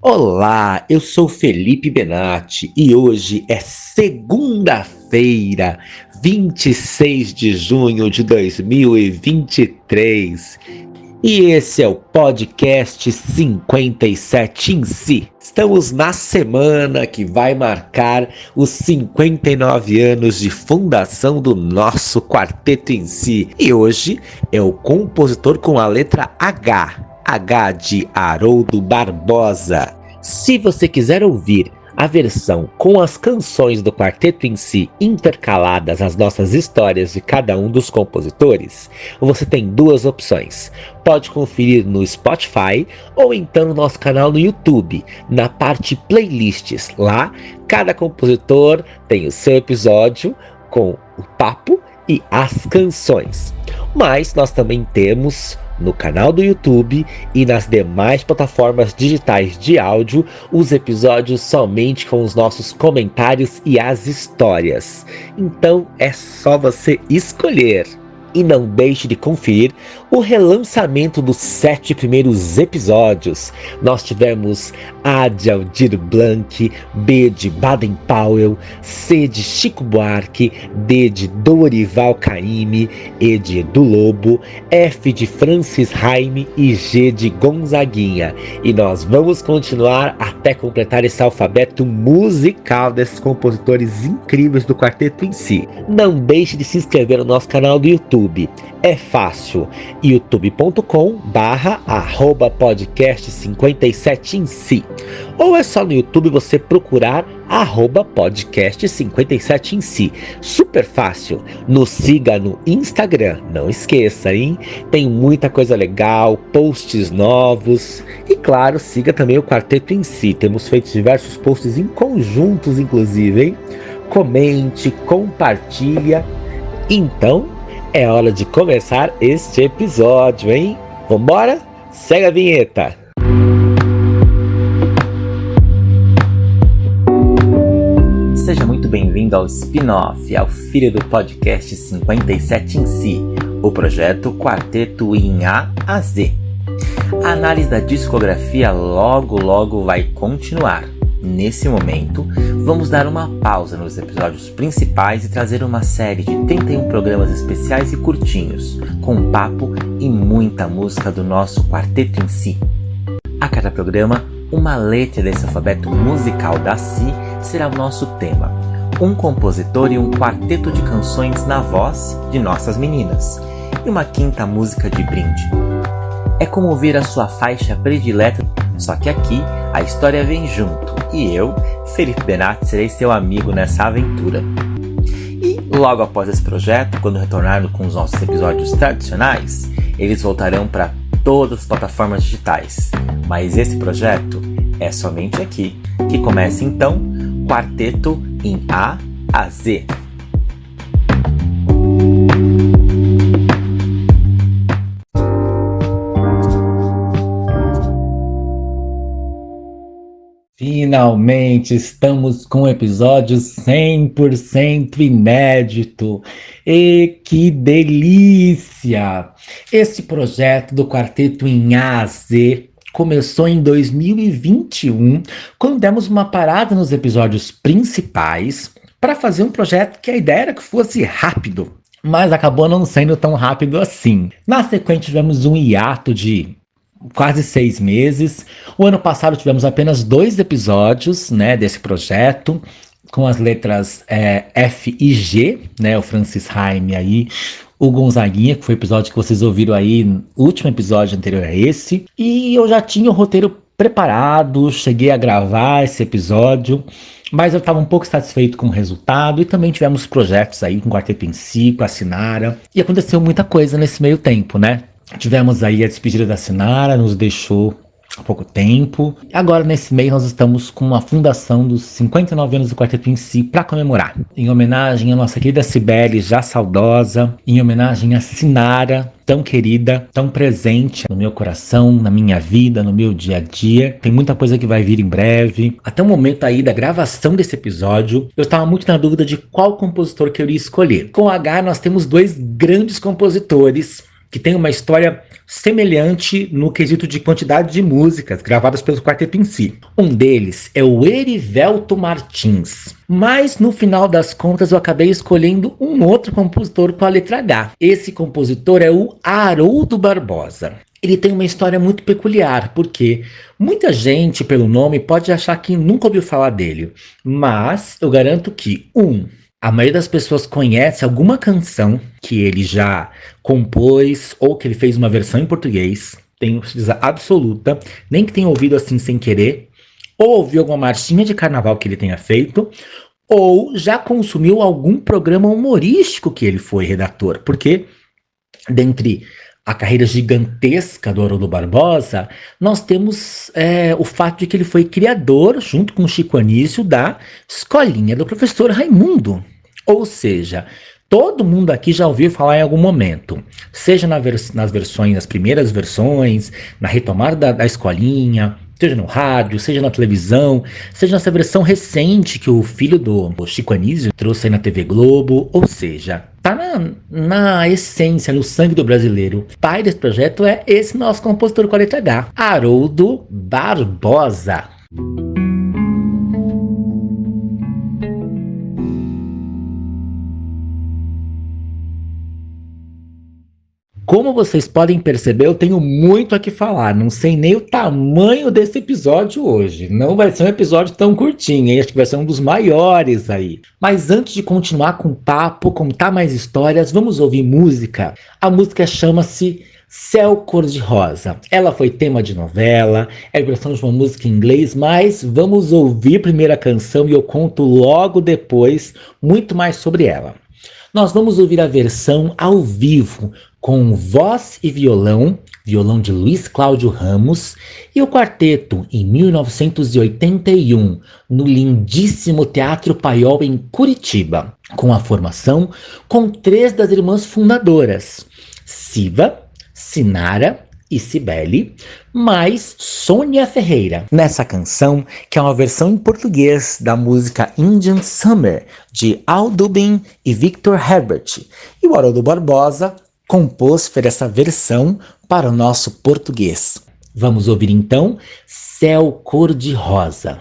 Olá, eu sou Felipe Benatti e hoje é segunda-feira, 26 de junho de 2023. E esse é o podcast 57 em si. Estamos na semana que vai marcar os 59 anos de fundação do nosso quarteto em si. E hoje é o compositor com a letra H de Haroldo Barbosa. Se você quiser ouvir a versão com as canções do quarteto em si intercaladas às nossas histórias de cada um dos compositores, você tem duas opções. Pode conferir no Spotify ou então no nosso canal no YouTube, na parte playlists. Lá, cada compositor tem o seu episódio com o papo e as canções. Mas nós também temos no canal do YouTube e nas demais plataformas digitais de áudio os episódios somente com os nossos comentários e as histórias. Então é só você escolher. E não deixe de conferir o relançamento dos 7 primeiros episódios. Nós tivemos A de Aldir Blanc, B de Baden Powell, C de Chico Buarque, D de Dorival Caymmi, E de Edu Lobo, F de Francis Raime e G de Gonzaguinha. E nós vamos continuar até completar esse alfabeto musical desses compositores incríveis do quarteto em si. Não deixe de se inscrever no nosso canal do YouTube. É fácil, youtube.com/podcast57 em si. Ou é só no YouTube você procurar @podcast57 em si. Super fácil. Nos siga no Instagram, não esqueça, hein? Tem muita coisa legal, posts novos. E claro, siga também o quarteto em si. Temos feito diversos posts em conjuntos, inclusive, hein? Comente, compartilha. Então, é hora de começar este episódio, hein? Vambora? Segue a vinheta! Seja muito bem-vindo ao spin-off, ao filho do podcast 57 em si, o projeto Quarteto em A a Z. A análise da discografia logo vai continuar. Nesse momento, vamos dar uma pausa nos episódios principais e trazer uma série de 31 programas especiais e curtinhos, com papo e muita música do nosso quarteto em si. A cada programa, uma letra desse alfabeto musical da Si será o nosso tema. Um compositor e um quarteto de canções na voz de nossas meninas. E uma quinta música de brinde. É como ouvir a sua faixa predileta, só que aqui a história vem junto. E eu, Felipe Benatti, serei seu amigo nessa aventura. E logo após esse projeto, quando retornarmos com os nossos episódios tradicionais, eles voltarão para todas as plataformas digitais. Mas esse projeto é somente aqui, que começa então Quarteto em A a Z. Finalmente estamos com um episódio 100% inédito. E que delícia! Esse projeto do Quarteto em A a Z começou em 2021, quando demos uma parada nos episódios principais para fazer um projeto que a ideia era que fosse rápido, mas acabou não sendo tão rápido assim. Na sequência tivemos um hiato de quase 6 meses. O ano passado tivemos apenas 2 episódios, né, desse projeto, com as letras F e G, né, o Francis Raime aí, o Gonzaguinha, que foi o episódio que vocês ouviram aí, no último episódio anterior a esse. E eu já tinha o roteiro preparado, cheguei a gravar esse episódio, mas eu estava um pouco satisfeito com o resultado. E também tivemos projetos aí com o quarteto em si, com a Sinara, e aconteceu muita coisa nesse meio tempo, né? Tivemos aí a despedida da Sinara, nos deixou há pouco tempo. Agora, nesse mês, nós estamos com a fundação dos 59 anos do quarteto em si para comemorar. Em homenagem à nossa querida Cibele, já saudosa. Em homenagem à Sinara, tão querida, tão presente no meu coração, na minha vida, no meu dia a dia. Tem muita coisa que vai vir em breve. Até o momento aí da gravação desse episódio, eu estava muito na dúvida de qual compositor que eu iria escolher. Com H, nós temos 2 grandes compositores que tem uma história semelhante no quesito de quantidade de músicas gravadas pelo quarteto em si. Um deles é o Erivelto Martins, mas no final das contas eu acabei escolhendo um outro compositor com a letra H. Esse compositor é o Haroldo Barbosa. Ele tem uma história muito peculiar, porque muita gente, pelo nome, pode achar que nunca ouviu falar dele, mas eu garanto que, a maioria das pessoas conhece alguma canção que ele já compôs ou que ele fez uma versão em português, tenho certeza absoluta, nem que tenha ouvido assim sem querer, ou ouviu alguma marchinha de carnaval que ele tenha feito, ou já consumiu algum programa humorístico que ele foi redator, porque dentre a carreira gigantesca do Haroldo Barbosa, nós temos o fato de que ele foi criador, junto com o Chico Anísio, da Escolinha do Professor Raimundo. Ou seja, todo mundo aqui já ouviu falar em algum momento, seja nas primeiras versões, na retomada da Escolinha, seja no rádio, seja na televisão, seja nessa versão recente que o filho do Chico Anísio trouxe aí na TV Globo, ou seja, tá na essência, no sangue do brasileiro. O pai desse projeto é esse nosso compositor com a letra H, Haroldo Barbosa. Como vocês podem perceber, eu tenho muito a que falar. Não sei nem o tamanho desse episódio hoje. Não vai ser um episódio tão curtinho, hein? Acho que vai ser um dos maiores aí. Mas antes de continuar com o papo, contar mais histórias, vamos ouvir música. A música chama-se Céu Cor-de-Rosa. Ela foi tema de novela, é versão de uma música em inglês, mas vamos ouvir primeiro a canção e eu conto logo depois muito mais sobre ela. Nós vamos ouvir a versão ao vivo, com voz e violão de Luiz Cláudio Ramos, e o quarteto em 1981, no lindíssimo Teatro Paiol em Curitiba, com a formação com 3 das irmãs fundadoras, Siva, Sinara e Cibele, mais Sônia Ferreira. Nessa canção, que é uma versão em português da música Indian Summer, de Al Dubin e Victor Herbert, e o Haroldo Barbosa compôs essa versão para o nosso português. Vamos ouvir então Céu Cor-de-Rosa.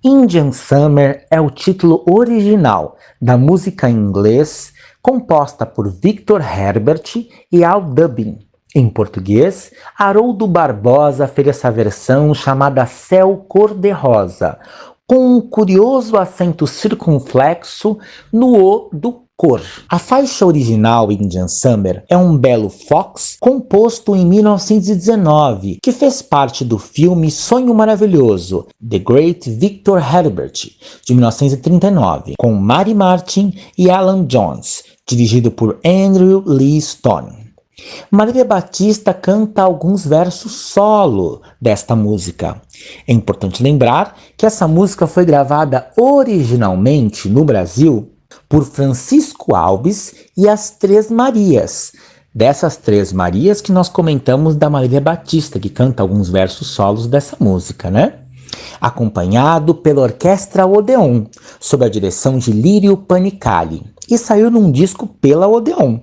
Indian Summer é o título original da música em inglês composta por Victor Herbert e Al Dubin. Em português, Haroldo Barbosa fez essa versão chamada Céu Cor-de-Rosa, com um curioso acento circunflexo no O do cor. A faixa original Indian Summer é um belo fox composto em 1919, que fez parte do filme Sonho Maravilhoso, The Great Victor Herbert, de 1939, com Mary Martin e Alan Jones, dirigido por Andrew Lee Stone. Marília Batista canta alguns versos solo desta música. É importante lembrar que essa música foi gravada originalmente no Brasil por Francisco Alves e as Três Marias. Dessas Três Marias que nós comentamos da Marília Batista, que canta alguns versos solos dessa música, né? Acompanhado pela Orquestra Odeon, sob a direção de Lírio Panicali, e saiu num disco pela Odeon.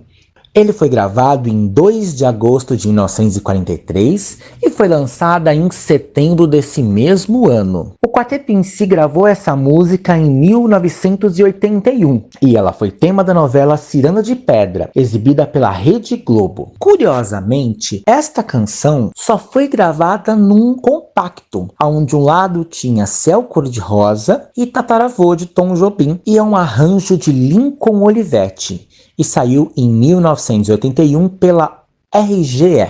Ele foi gravado em 2 de agosto de 1943 e foi lançado em setembro desse mesmo ano. O quarteto em si gravou essa música em 1981 e ela foi tema da novela Ciranda de Pedra, exibida pela Rede Globo. Curiosamente, esta canção só foi gravada num compacto, onde um lado tinha Céu Cor-de-Rosa e Tataravô de Tom Jobim, e é um arranjo de Lincoln Olivetti, e saiu em 1981 pela RGE.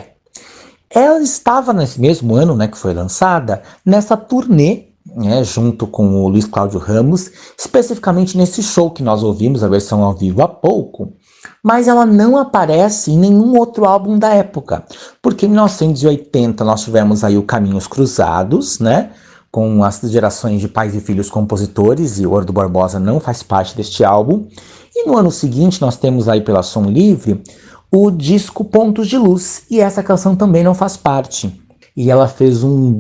Ela estava nesse mesmo ano, que foi lançada, nessa turnê, junto com o Luiz Cláudio Ramos, especificamente nesse show que nós ouvimos, a versão ao vivo há pouco, mas ela não aparece em nenhum outro álbum da época, porque em 1980 nós tivemos aí o Caminhos Cruzados, com as gerações de pais e filhos compositores, e o Haroldo Barbosa não faz parte deste álbum. E no ano seguinte nós temos aí pela Som Livre o disco Pontos de Luz, e essa canção também não faz parte. E ela fez um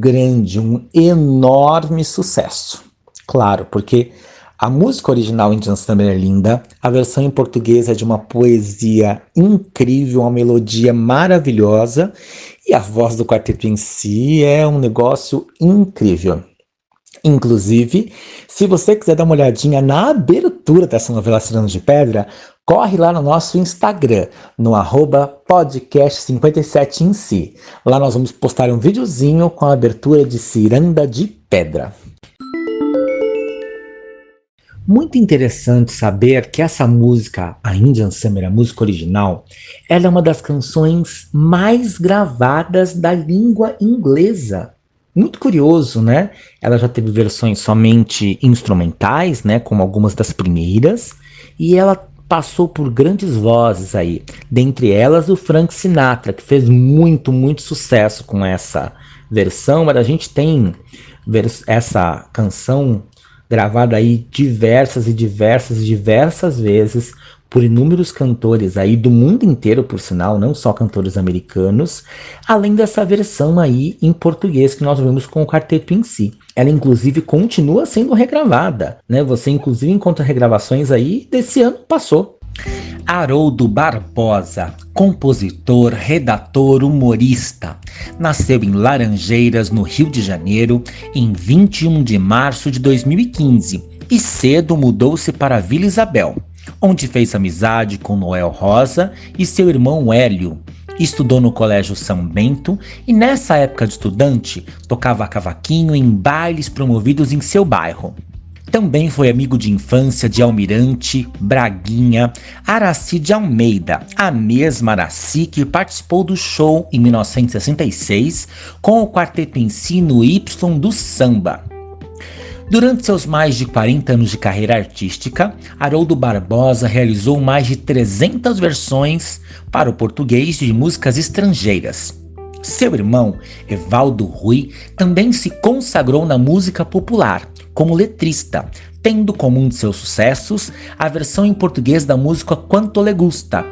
enorme sucesso. Claro, porque A música original em Indian Summer é linda, a versão em português é de uma poesia incrível, uma melodia maravilhosa, e a voz do quarteto em si é um negócio incrível. Inclusive, se você quiser dar uma olhadinha na abertura dessa novela Ciranda de Pedra, corre lá no nosso Instagram, no @podcast57insi. Lá nós vamos postar um videozinho com a abertura de Ciranda de Pedra. Muito interessante saber que essa música, a Indian Summer, a música original, ela é uma das canções mais gravadas da língua inglesa. Muito curioso, né? Ela já teve versões somente instrumentais, né? Como algumas das primeiras, e ela passou por grandes vozes aí. Dentre elas, o Frank Sinatra, que fez muito sucesso com essa versão, mas a gente tem essa canção gravada aí diversas vezes por inúmeros cantores aí do mundo inteiro, por sinal, não só cantores americanos, além dessa versão aí em português que nós vimos com o quarteto em si. Ela inclusive continua sendo regravada, né? Você inclusive encontra regravações aí desse ano passou. Haroldo Barbosa, compositor, redator, humorista, nasceu em Laranjeiras, no Rio de Janeiro, em 21 de março de 2015 e cedo mudou-se para Vila Isabel, onde fez amizade com Noel Rosa e seu irmão Hélio. Estudou no Colégio São Bento e nessa época de estudante tocava cavaquinho em bailes promovidos em seu bairro. Também foi amigo de infância de Almirante, Braguinha, Araci de Almeida, a mesma Araci que participou do show em 1966 com o quarteto em si no Y do Samba. Durante seus mais de 40 anos de carreira artística, Haroldo Barbosa realizou mais de 300 versões para o português de músicas estrangeiras. Seu irmão, Evaldo Rui, também se consagrou na música popular, como letrista, tendo como um de seus sucessos a versão em português da música Quanto Le Gusta,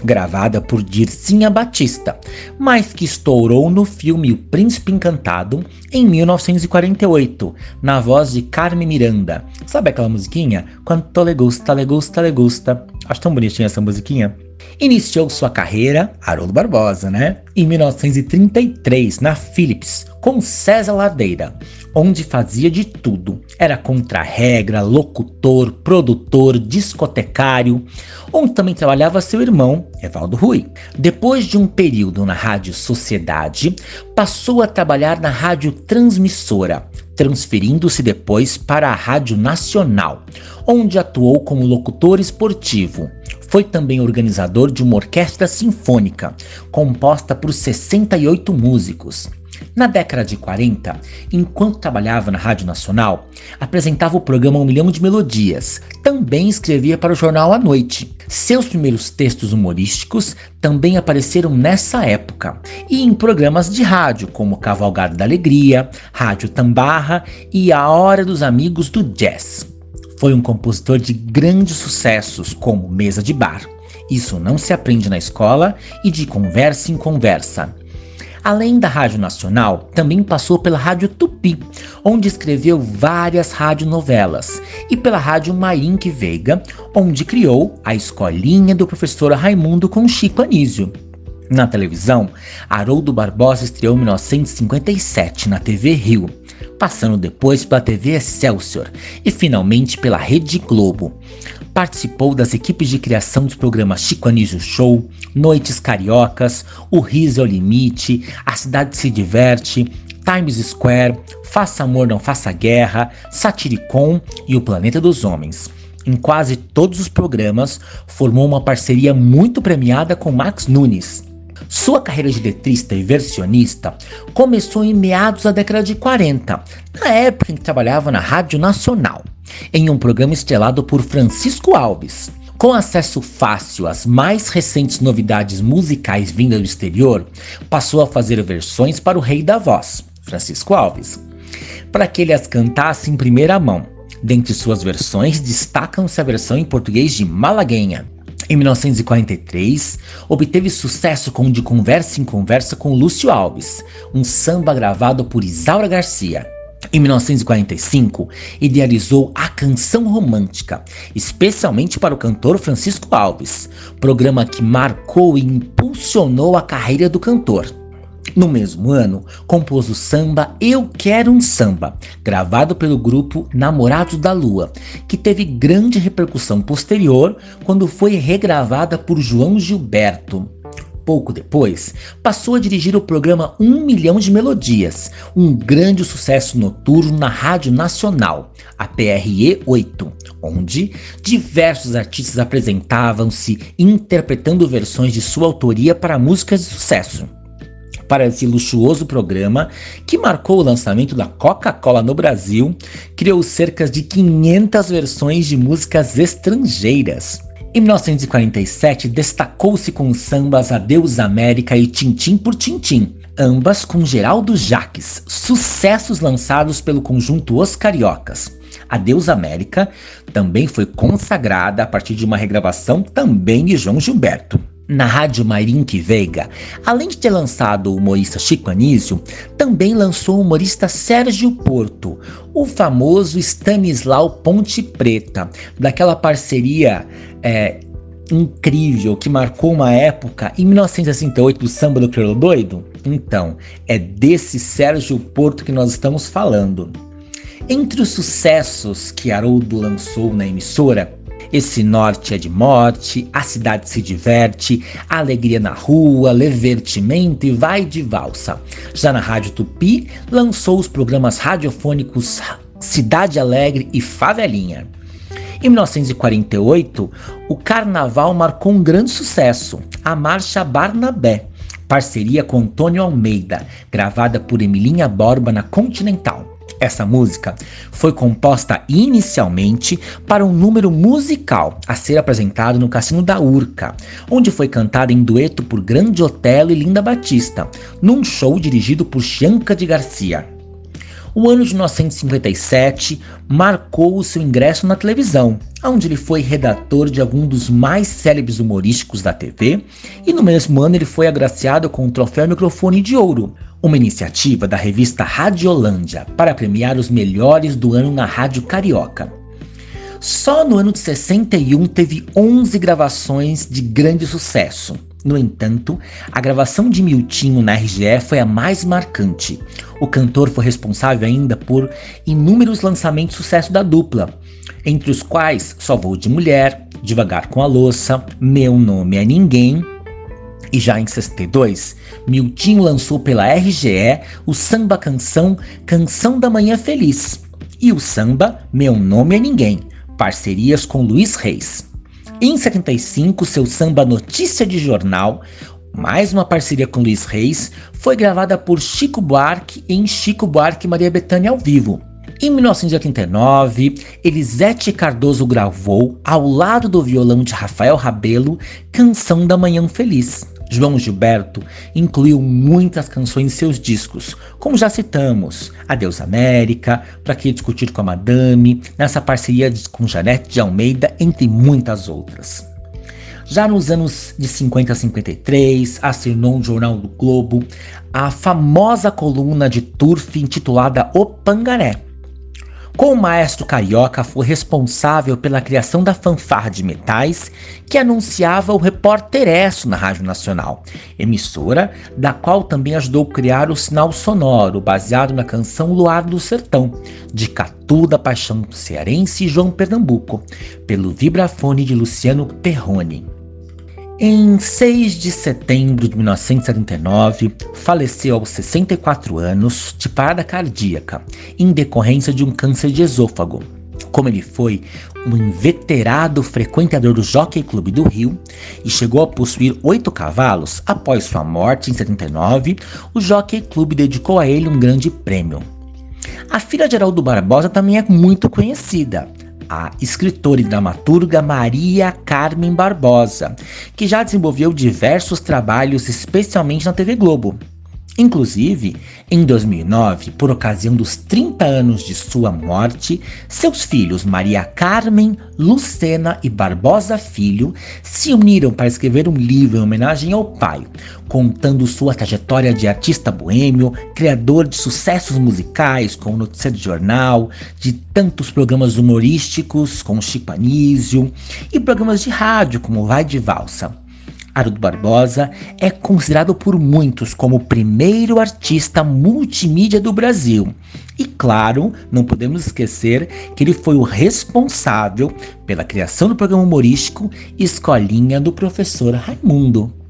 gravada por Dircinha Batista, mas que estourou no filme O Príncipe Encantado em 1948, na voz de Carmen Miranda. Sabe aquela musiquinha? Quanto le gusta, le gusta, le gusta. Acho tão bonitinha essa musiquinha. Iniciou sua carreira, Haroldo Barbosa, né? Em 1933, na Philips, com César Ladeira, onde fazia de tudo. Era contra-regra, locutor, produtor, discotecário, onde também trabalhava seu irmão, Evaldo Rui. Depois de um período na Rádio Sociedade, passou a trabalhar na Rádio Transmissora, transferindo-se depois para a Rádio Nacional, onde atuou como locutor esportivo. Foi também organizador de uma orquestra sinfônica, composta por 68 músicos. Na década de 40, enquanto trabalhava na Rádio Nacional, apresentava o programa 1 Milhão de Melodias. Também escrevia para o jornal à noite. Seus primeiros textos humorísticos também apareceram nessa época, e em programas de rádio como Cavalgada da Alegria, Rádio Tambarra e A Hora dos Amigos do Jazz. Foi um compositor de grandes sucessos como Mesa de Bar, Isso Não Se Aprende na Escola e De Conversa em Conversa. Além da Rádio Nacional, também passou pela Rádio Tupi, onde escreveu várias radionovelas, e pela Rádio Marinque Veiga, onde criou a Escolinha do Professor Raimundo com Chico Anísio. Na televisão, Haroldo Barbosa estreou em 1957 na TV Rio, passando depois pela TV Excelsior e finalmente pela Rede Globo. Participou das equipes de criação dos programas Chico Anísio Show, Noites Cariocas, O Riso é o Limite, A Cidade Se Diverte, Times Square, Faça Amor Não Faça Guerra, Satiricon e O Planeta dos Homens. Em quase todos os programas, formou uma parceria muito premiada com Max Nunes. Sua carreira de letrista e versionista começou em meados da década de 40, na época em que trabalhava na Rádio Nacional, em um programa estrelado por Francisco Alves. Com acesso fácil às mais recentes novidades musicais vindas do exterior, passou a fazer versões para o rei da voz, Francisco Alves, para que ele as cantasse em primeira mão. Dentre suas versões, destacam-se a versão em português de Malaguenha. Em 1943, obteve sucesso com De Conversa em Conversa com Lúcio Alves, um samba gravado por Isaura Garcia. Em 1945, idealizou a canção romântica, especialmente para o cantor Francisco Alves, programa que marcou e impulsionou a carreira do cantor. No mesmo ano, compôs o samba Eu Quero um Samba, gravado pelo grupo Namorados da Lua, que teve grande repercussão posterior quando foi regravada por João Gilberto. Pouco depois, passou a dirigir o programa 1 Milhão de Melodias, um grande sucesso noturno na Rádio Nacional, a PRE 8, onde diversos artistas apresentavam-se interpretando versões de sua autoria para músicas de sucesso. Para esse luxuoso programa, que marcou o lançamento da Coca-Cola no Brasil, criou cerca de 500 versões de músicas estrangeiras. Em 1947, destacou-se com os sambas Adeus América e Tintim por Tintim, ambas com Geraldo Jaques, sucessos lançados pelo conjunto Os Cariocas. Adeus América também foi consagrada a partir de uma regravação também de João Gilberto. Na Rádio Mayrink Veiga, além de ter lançado o humorista Chico Anísio, também lançou o humorista Sérgio Porto, o famoso Stanislau Ponte Preta, daquela parceria incrível que marcou uma época em 1968 do Samba do Crioulo Doido. Então, é desse Sérgio Porto que nós estamos falando. Entre os sucessos que Haroldo lançou na emissora, Esse Norte é de Morte, A Cidade se Diverte, Alegria na Rua, Levertimento e Vai de Valsa. Já na Rádio Tupi, lançou os programas radiofônicos Cidade Alegre e Favelinha. Em 1948, o Carnaval marcou um grande sucesso, a Marcha Barnabé, parceria com Antônio Almeida, gravada por Emilinha Borba na Continental. Essa música foi composta inicialmente para um número musical a ser apresentado no Cassino da Urca, onde foi cantada em dueto por Grande Otelo e Linda Batista, num show dirigido por Chianca de Garcia. O ano de 1957 marcou o seu ingresso na televisão, onde ele foi redator de algum dos mais célebres humorísticos da TV, e no mesmo ano ele foi agraciado com o troféu Microfone de Ouro, uma iniciativa da revista Radiolândia para premiar os melhores do ano na rádio carioca. Só no ano de 61 teve 11 gravações de grande sucesso. No entanto, a gravação de Miltinho na RGE foi a mais marcante. O cantor foi responsável ainda por inúmeros lançamentos de sucesso da dupla, entre os quais Só Vou de Mulher, Devagar com a Louça, Meu Nome é Ninguém. E já em 62, Miltinho lançou pela RGE o samba canção Canção da Manhã Feliz e o samba Meu Nome é Ninguém, parcerias com Luiz Reis. Em 75, seu samba Notícia de Jornal, mais uma parceria com Luiz Reis, foi gravada por Chico Buarque em Chico Buarque e Maria Bethânia ao vivo. Em 1989, Elisete Cardoso gravou, ao lado do violão de Rafael Rabelo, Canção da Manhã Feliz. João Gilberto incluiu muitas canções em seus discos, como já citamos, Adeus América, Pra Que Discutir com a Madame, nessa parceria com Janete de Almeida, entre muitas outras. Já nos anos de 50 a 53, assinou no Jornal do Globo a famosa coluna de Turf intitulada O Pangaré. Com o maestro carioca, foi responsável pela criação da fanfarra de metais que anunciava o Repórter Esso na Rádio Nacional, emissora da qual também ajudou a criar o sinal sonoro, baseado na canção Luar do Sertão, de Catu da Paixão Cearense e João Pernambuco, pelo vibrafone de Luciano Perrone. Em 6 de setembro de 1979, faleceu aos 64 anos de parada cardíaca, em decorrência de um câncer de esôfago. Como ele foi um inveterado frequentador do Jockey Clube do Rio e chegou a possuir 8 cavalos, após sua morte em 79, o Jockey Clube dedicou a ele um grande prêmio. A filha de Haroldo Barbosa também é muito conhecida, a escritora e dramaturga Maria Carmen Barbosa, que já desenvolveu diversos trabalhos, especialmente na TV Globo. Inclusive, em 2009, por ocasião dos 30 anos de sua morte, seus filhos Maria Carmen, Lucena e Barbosa Filho se uniram para escrever um livro em homenagem ao pai, contando sua trajetória de artista boêmio, criador de sucessos musicais como Notícia de Jornal, de tantos programas humorísticos como Chico Anísio e programas de rádio como Vai de Valsa. Haroldo Barbosa é considerado por muitos como o primeiro artista multimídia do Brasil. E claro, não podemos esquecer que ele foi o responsável pela criação do programa humorístico Escolinha do Professor Raimundo.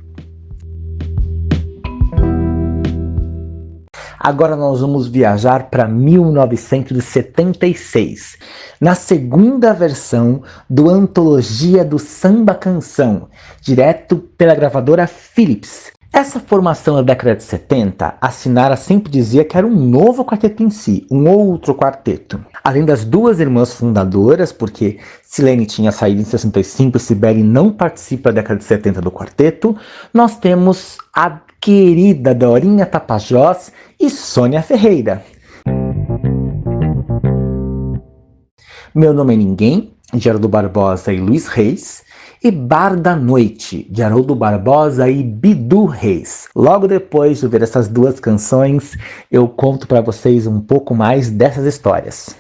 Agora nós vamos viajar para 1976, na segunda versão do Antologia do Samba Canção, direto pela gravadora Philips. Essa formação da década de 70, a Sinara sempre dizia que era um novo quarteto em si, um outro quarteto. Além das duas irmãs fundadoras, porque Silene tinha saído em 65 e Cibele não participa da década de 70 do quarteto, nós temos a querida Dorinha Tapajós e Sônia Ferreira. Meu Nome é Ninguém, de Haroldo Barbosa e Luiz Reis, e Bar da Noite, de Haroldo Barbosa e Bidu Reis. Logo depois de ver essas duas canções, eu conto para vocês um pouco mais dessas histórias.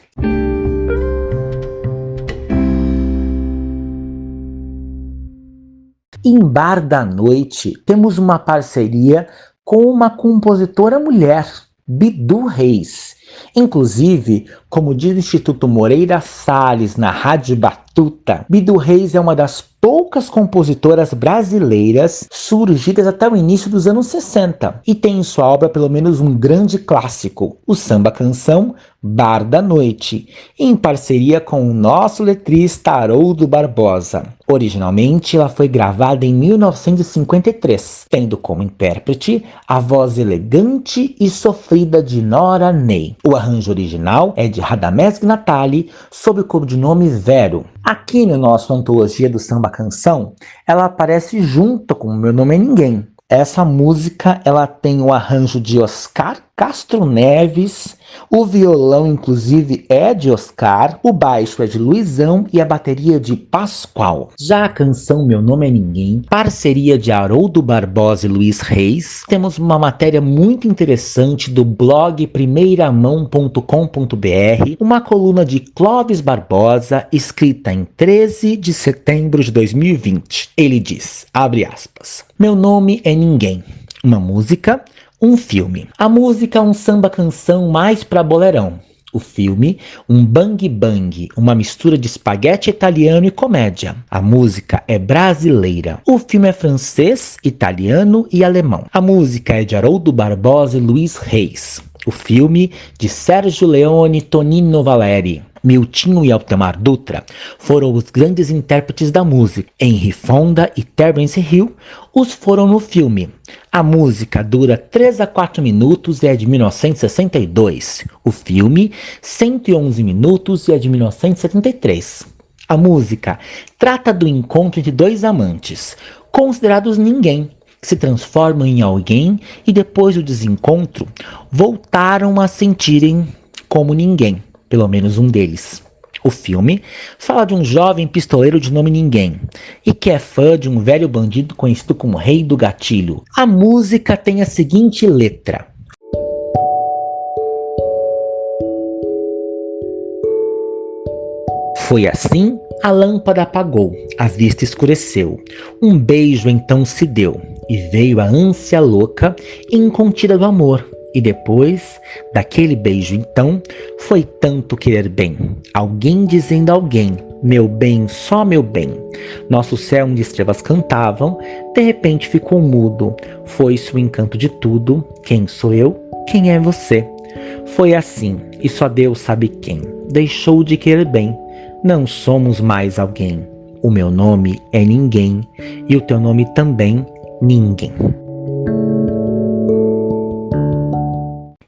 Em Bar da Noite, temos uma parceria com uma compositora mulher, Bidu Reis. Inclusive, como diz o Instituto Moreira Salles na Rádio Batuta, Bidu Reis é uma das poucas compositoras brasileiras surgidas até o início dos anos 60 e tem em sua obra pelo menos um grande clássico, o samba-canção Bar da Noite, em parceria com o nosso letrista Haroldo Barbosa. Originalmente, ela foi gravada em 1953, tendo como intérprete a voz elegante e sofrida de Nora Ney. O arranjo original é de Radamés Gnatali, sob o codinome Vero. Aqui no nosso Antologia do Samba Canção, ela aparece junto com Meu Nome é Ninguém. Essa música ela tem o arranjo de Oscar Castro Neves, o violão inclusive é de Oscar, o baixo é de Luizão e a bateria de Pascoal. Já a canção Meu Nome é Ninguém, parceria de Haroldo Barbosa e Luiz Reis, temos uma matéria muito interessante do blog primeiramão.com.br, uma coluna de Clóvis Barbosa, escrita em 13 de setembro de 2020. Ele diz, abre aspas, Meu Nome é Ninguém, uma música, um filme. A música é um samba-canção mais pra bolerão. O filme, um bang-bang, uma mistura de espaguete italiano e comédia. A música é brasileira. O filme é francês, italiano e alemão. A música é de Haroldo Barbosa e Luiz Reis. O filme, de Sérgio Leone e Tonino Valeri. Miltinho e Altemar Dutra foram os grandes intérpretes da música. Henry Fonda e Terence Hill os foram no filme. A música dura 3 a 4 minutos e é de 1962. O filme, 111 minutos e é de 1973. A música trata do encontro entre dois amantes, considerados ninguém, que se transformam em alguém e depois do desencontro voltaram a sentirem como ninguém. Pelo menos um deles. O filme fala de um jovem pistoleiro de nome Ninguém e que é fã de um velho bandido conhecido como Rei do Gatilho. A música tem a seguinte letra. Foi assim, a lâmpada apagou, a vista escureceu. Um beijo então se deu e veio a ânsia louca e incontida do amor. E depois daquele beijo então, foi tanto querer bem. Alguém dizendo a alguém, meu bem, só meu bem. Nosso céu onde estrelas cantavam, de repente ficou mudo. Foi-se o encanto de tudo. Quem sou eu? Quem é você? Foi assim, e só Deus sabe quem. Deixou de querer bem. Não somos mais alguém. O meu nome é Ninguém, e o teu nome também, Ninguém.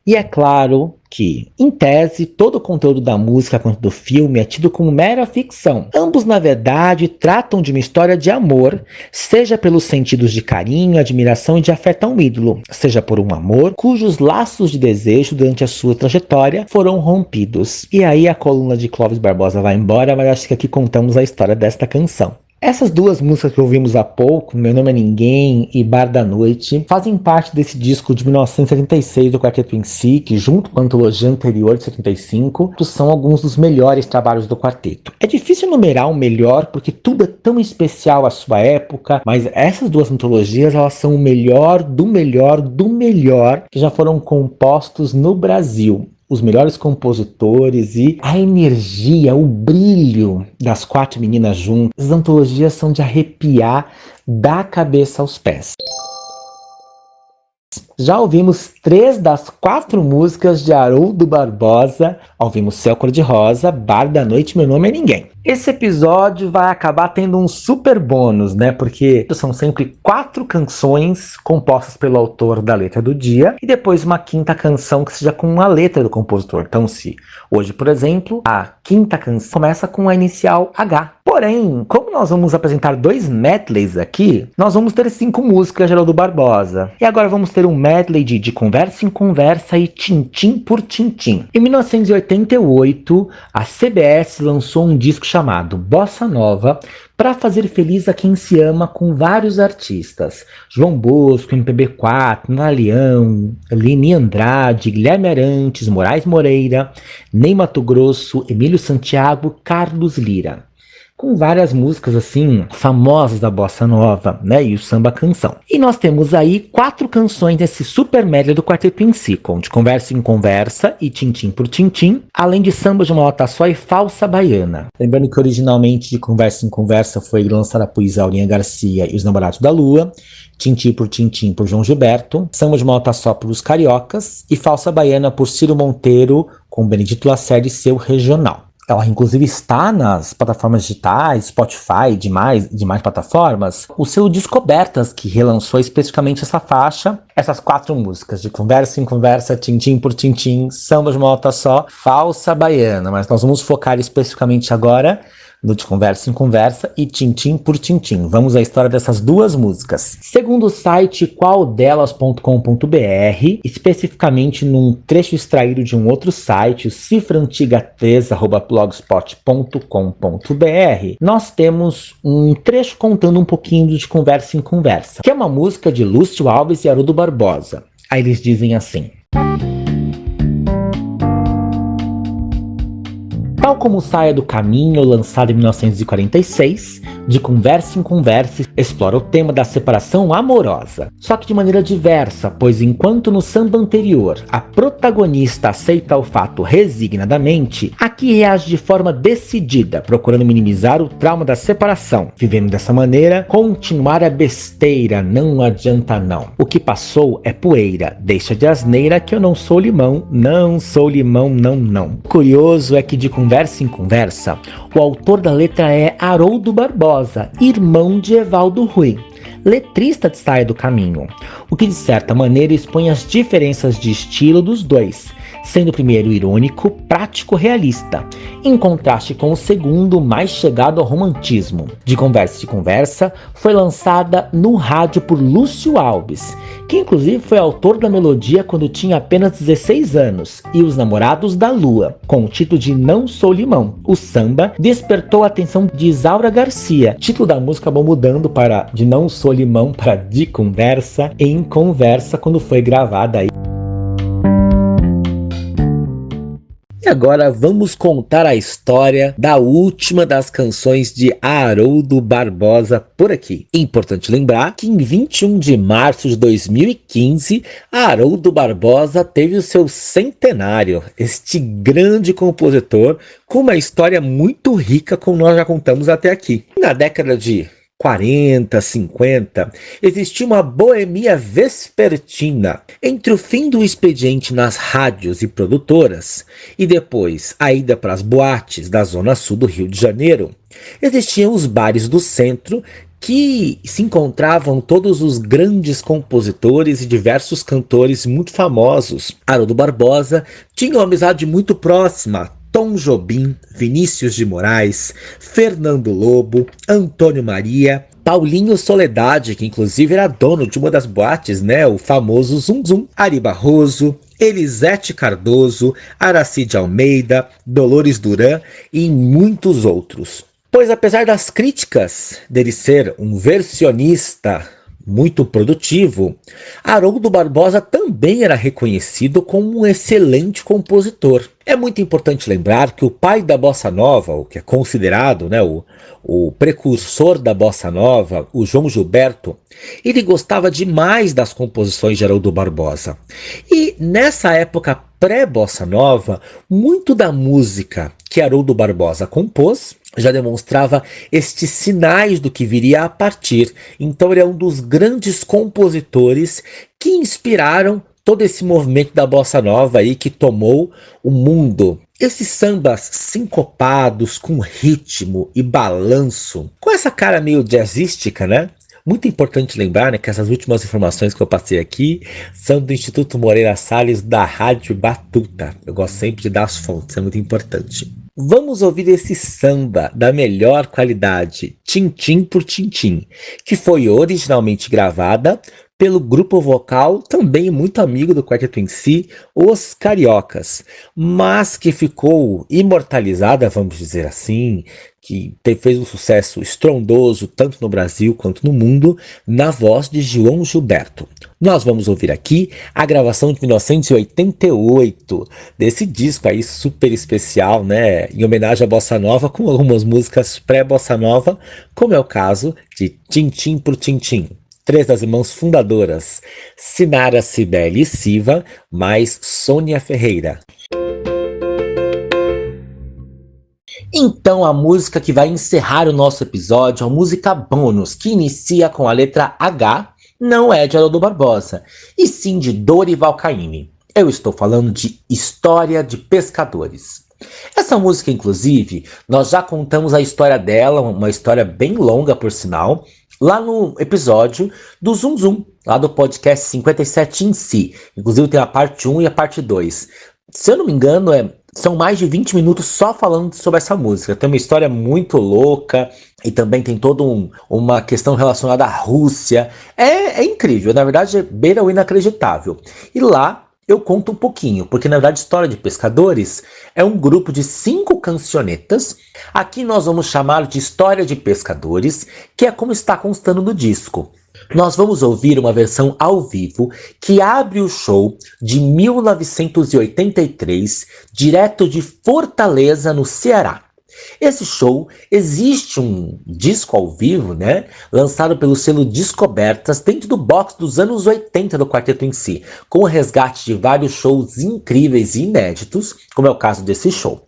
E é claro que, em tese, todo o conteúdo da música quanto do filme é tido como mera ficção. Ambos, na verdade, tratam de uma história de amor, seja pelos sentidos de carinho, admiração e de afeto a um ídolo, seja por um amor cujos laços de desejo durante a sua trajetória foram rompidos. E aí a coluna de Clóvis Barbosa vai embora, mas acho que aqui contamos a história desta canção. Essas duas músicas que ouvimos há pouco, Meu Nome é Ninguém e Bar da Noite, fazem parte desse disco de 1976 do Quarteto em Si, que junto com a antologia anterior de 75, são alguns dos melhores trabalhos do quarteto. É difícil enumerar o melhor porque tudo é tão especial à sua época, mas essas duas antologias, elas são o melhor do melhor do melhor que já foram compostos no Brasil. Os melhores compositores e a energia, o brilho das quatro meninas juntas. As antologias são de arrepiar da cabeça aos pés. Já ouvimos 3 das 4 músicas de Haroldo Barbosa. Ouvimos Céu Cor-de-Rosa, Bar da Noite, Meu Nome é Ninguém. Esse episódio vai acabar tendo um super bônus, né? Porque são sempre 4 canções compostas pelo autor da letra do dia e depois uma quinta canção que seja com a letra do compositor. Então, se hoje, por exemplo, a quinta canção começa com a inicial H. Porém, como nós vamos apresentar 2 medleys aqui, nós vamos ter 5 músicas de Haroldo Barbosa. E agora vamos ter um medley de Conversa em Conversa e Tintim por Tintim. Em 1988, a CBS lançou um disco chamado Bossa Nova para fazer feliz a quem se ama, com vários artistas. João Bosco, MPB4, Nara Leão, Lini Andrade, Guilherme Arantes, Moraes Moreira, Ney Matogrosso, Emílio Santiago, Carlos Lira. Com várias músicas assim famosas da bossa nova, né, e o samba canção. E nós temos aí 4 canções desse super medley do Quarteto em Si, com De Conversa em Conversa e Tintim por Tintim, além de Samba de uma Nota Só e Falsa Baiana. Lembrando que originalmente De Conversa em Conversa foi lançada por Isaurinha Garcia e Os Namorados da Lua, Tintim por João Gilberto, Samba de uma Nota Só por Os Cariocas e Falsa Baiana por Ciro Monteiro, com Benedito Lacerda e Seu Regional. Ela inclusive está nas plataformas digitais, Spotify e demais plataformas. O seu Descobertas, que relançou especificamente essa faixa, essas 4 músicas, De Conversa em Conversa, Tintim por Tintim, Samba de uma Nota Só, Falsa Baiana. Mas nós vamos focar especificamente agora no De Conversa em Conversa e Tintim por Tintim. Vamos à história dessas 2 músicas. Segundo o site qualdelas.com.br, especificamente num trecho extraído de um outro site, o cifraantiga3@blogspot.com.br, nós temos um trecho contando um pouquinho do De Conversa em Conversa, que é uma música de Lúcio Alves e Haroldo Barbosa. Aí eles dizem assim: tal como Saia do Caminho, lançado em 1946, De Conversa em Conversa explora o tema da separação amorosa. Só que de maneira diversa, pois enquanto no samba anterior a protagonista aceita o fato resignadamente, aqui reage de forma decidida, procurando minimizar o trauma da separação. Vivendo dessa maneira, continuar é besteira, não adianta não. O que passou é poeira, deixa de asneira que eu não sou limão, não sou limão, não. Curioso é que De Conversa em Conversa, o autor da letra é Haroldo Barbosa, irmão de Evaldo Rui, letrista de Saia do Caminho, o que de certa maneira expõe as diferenças de estilo dos dois, sendo o primeiro irônico, prático, realista, em contraste com o segundo, mais chegado ao romantismo. De Conversa foi lançada no rádio por Lúcio Alves, que inclusive foi autor da melodia quando tinha apenas 16 anos, e Os Namorados da Lua, com o título de Não Sou Limão. O samba despertou a atenção de Isaura Garcia. O título da música acabou mudando para de Não Sou Limão para De Conversa em Conversa quando foi gravada aí. E agora vamos contar a história da última das canções de Haroldo Barbosa por aqui. Importante lembrar que em 21 de março de 2015, Haroldo Barbosa teve o seu centenário. Este grande compositor com uma história muito rica, como nós já contamos até aqui. Na década de 40, 50, existia uma boemia vespertina entre o fim do expediente nas rádios e produtoras e depois a ida para as boates da zona sul do Rio de Janeiro. Existiam os bares do centro que se encontravam todos os grandes compositores e diversos cantores muito famosos. Haroldo Barbosa tinha uma amizade muito próxima. Tom Jobim, Vinícius de Moraes, Fernando Lobo, Antônio Maria, Paulinho Soledade, que inclusive era dono de uma das boates, né, o famoso Zum Zum, Ari Barroso, Elisete Cardoso, Aracide Almeida, Dolores Duran e muitos outros. Pois apesar das críticas dele ser um versionista muito produtivo, Haroldo Barbosa também era reconhecido como um excelente compositor. É muito importante lembrar que o pai da Bossa Nova, o que é considerado, né, o precursor da Bossa Nova, o João Gilberto, ele gostava demais das composições de Haroldo Barbosa. E nessa época pré-Bossa Nova, muito da música que Haroldo Barbosa compôs já demonstrava estes sinais do que viria a partir. Então ele é um dos grandes compositores que inspiraram todo esse movimento da Bossa Nova aí que tomou o mundo. Esses sambas sincopados, com ritmo e balanço, com essa cara meio jazzística, né? Muito importante lembrar, né, que essas últimas informações que eu passei aqui são do Instituto Moreira Salles da Rádio Batuta. Eu gosto sempre de dar as fontes, é muito importante. Vamos ouvir esse samba da melhor qualidade, Tintim por Tintim, que foi originalmente gravada pelo grupo vocal, também muito amigo do Quarteto em Si, Os Cariocas, mas que ficou imortalizada, vamos dizer assim, que fez um sucesso estrondoso tanto no Brasil quanto no mundo, na voz de João Gilberto. Nós vamos ouvir aqui a gravação de 1988, desse disco aí super especial, né, em homenagem à Bossa Nova, com algumas músicas pré-Bossa Nova, como é o caso de Tintim por Tintim. Três das irmãs fundadoras, Sinara, Cibele e Siva, mais Sônia Ferreira. Então a música que vai encerrar o nosso episódio, a música bônus, que inicia com a letra H, não é de Haroldo Barbosa, e sim de Dorival Caymmi. Eu estou falando de História de Pescadores. Essa música, inclusive, nós já contamos a história dela, uma história bem longa, por sinal, lá no episódio do Zum Zum, lá do podcast 57 em Si. Inclusive tem a parte 1 e a parte 2. Se eu não me engano, são mais de 20 minutos só falando sobre essa música. Tem uma história muito louca e também tem toda uma questão relacionada à Rússia. É incrível, na verdade beira o inacreditável. E lá eu conto um pouquinho, porque na verdade História de Pescadores é um grupo de 5 cancionetas. Aqui nós vamos chamar de História de Pescadores, que é como está constando no disco. Nós vamos ouvir uma versão ao vivo que abre o show de 1983, direto de Fortaleza, no Ceará. Esse show, existe um disco ao vivo, né, lançado pelo selo Descobertas, dentro do box dos anos 80 do Quarteto em Si, com o resgate de vários shows incríveis e inéditos, como é o caso desse show.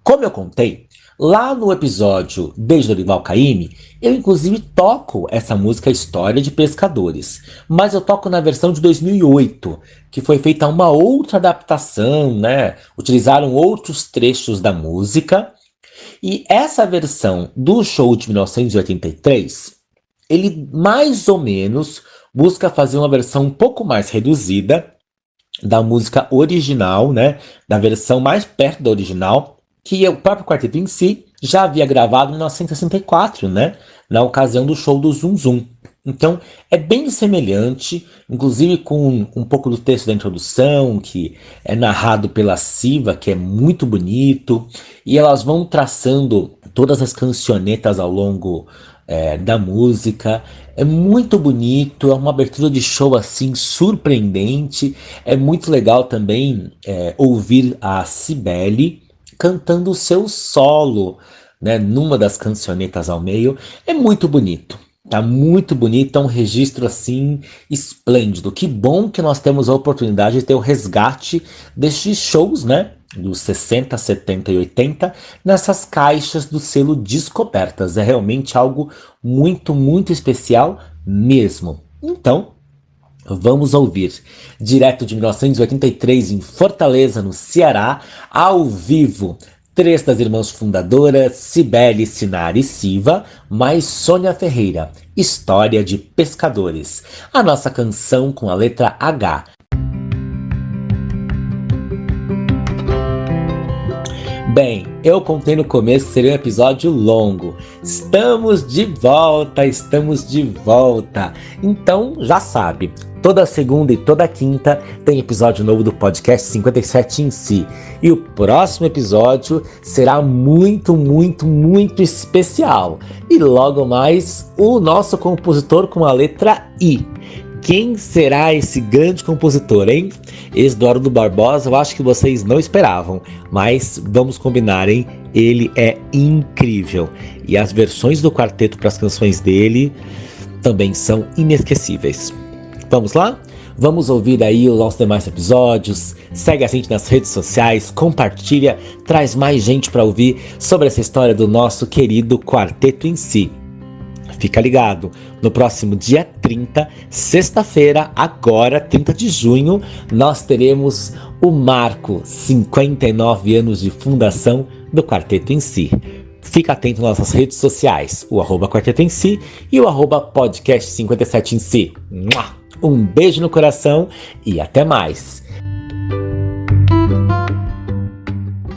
Como eu contei, lá no episódio Desde Dorival Caymmi, eu inclusive toco essa música História de Pescadores, mas eu toco na versão de 2008, que foi feita uma outra adaptação, né, utilizaram outros trechos da música. E essa versão do show de 1983, ele mais ou menos busca fazer uma versão um pouco mais reduzida da música original, né? Da versão mais perto da original, que o próprio Quarteto em Si já havia gravado em 1964, né? Na ocasião do show do Zum Zum. Então, é bem semelhante, inclusive com um pouco do texto da introdução, que é narrado pela Siva, que é muito bonito, e elas vão traçando todas as cancionetas ao longo da música. É muito bonito, é uma abertura de show assim surpreendente. É muito legal também ouvir a Cibele cantando o seu solo, né, numa das cancionetas ao meio. É muito bonito. Tá muito bonito, é um registro assim esplêndido. Que bom que nós temos a oportunidade de ter o resgate destes shows, né? Dos 60, 70 e 80, nessas caixas do selo Descobertas. É realmente algo muito, muito especial mesmo. Então, vamos ouvir, direto de 1983 em Fortaleza, no Ceará, ao vivo, 3 das irmãs fundadoras, Cibele, Sinara e Siva, mais Sônia Ferreira, História de Pescadores. A nossa canção com a letra H. Bem, eu contei no começo que seria um episódio longo. Estamos de volta. Então, já sabe, toda segunda e toda quinta tem episódio novo do podcast 57 em si. E o próximo episódio será muito especial. E logo mais, o nosso compositor com a letra I. Quem será esse grande compositor, hein? Eduardo Barbosa, eu acho que vocês não esperavam, mas vamos combinar, hein? Ele é incrível. E as versões do quarteto para as canções dele também são inesquecíveis. Vamos lá? Vamos ouvir aí os nossos demais episódios. Segue a gente nas redes sociais, compartilha, traz mais gente para ouvir sobre essa história do nosso querido quarteto em si. Fica ligado, no próximo dia 30, sexta-feira, agora, 30 de junho, nós teremos o marco 59 anos de fundação do quarteto em si. Fica atento nas nossas redes sociais, o @quarteto em si e o @podcast 57 em si. Um beijo no coração e até mais.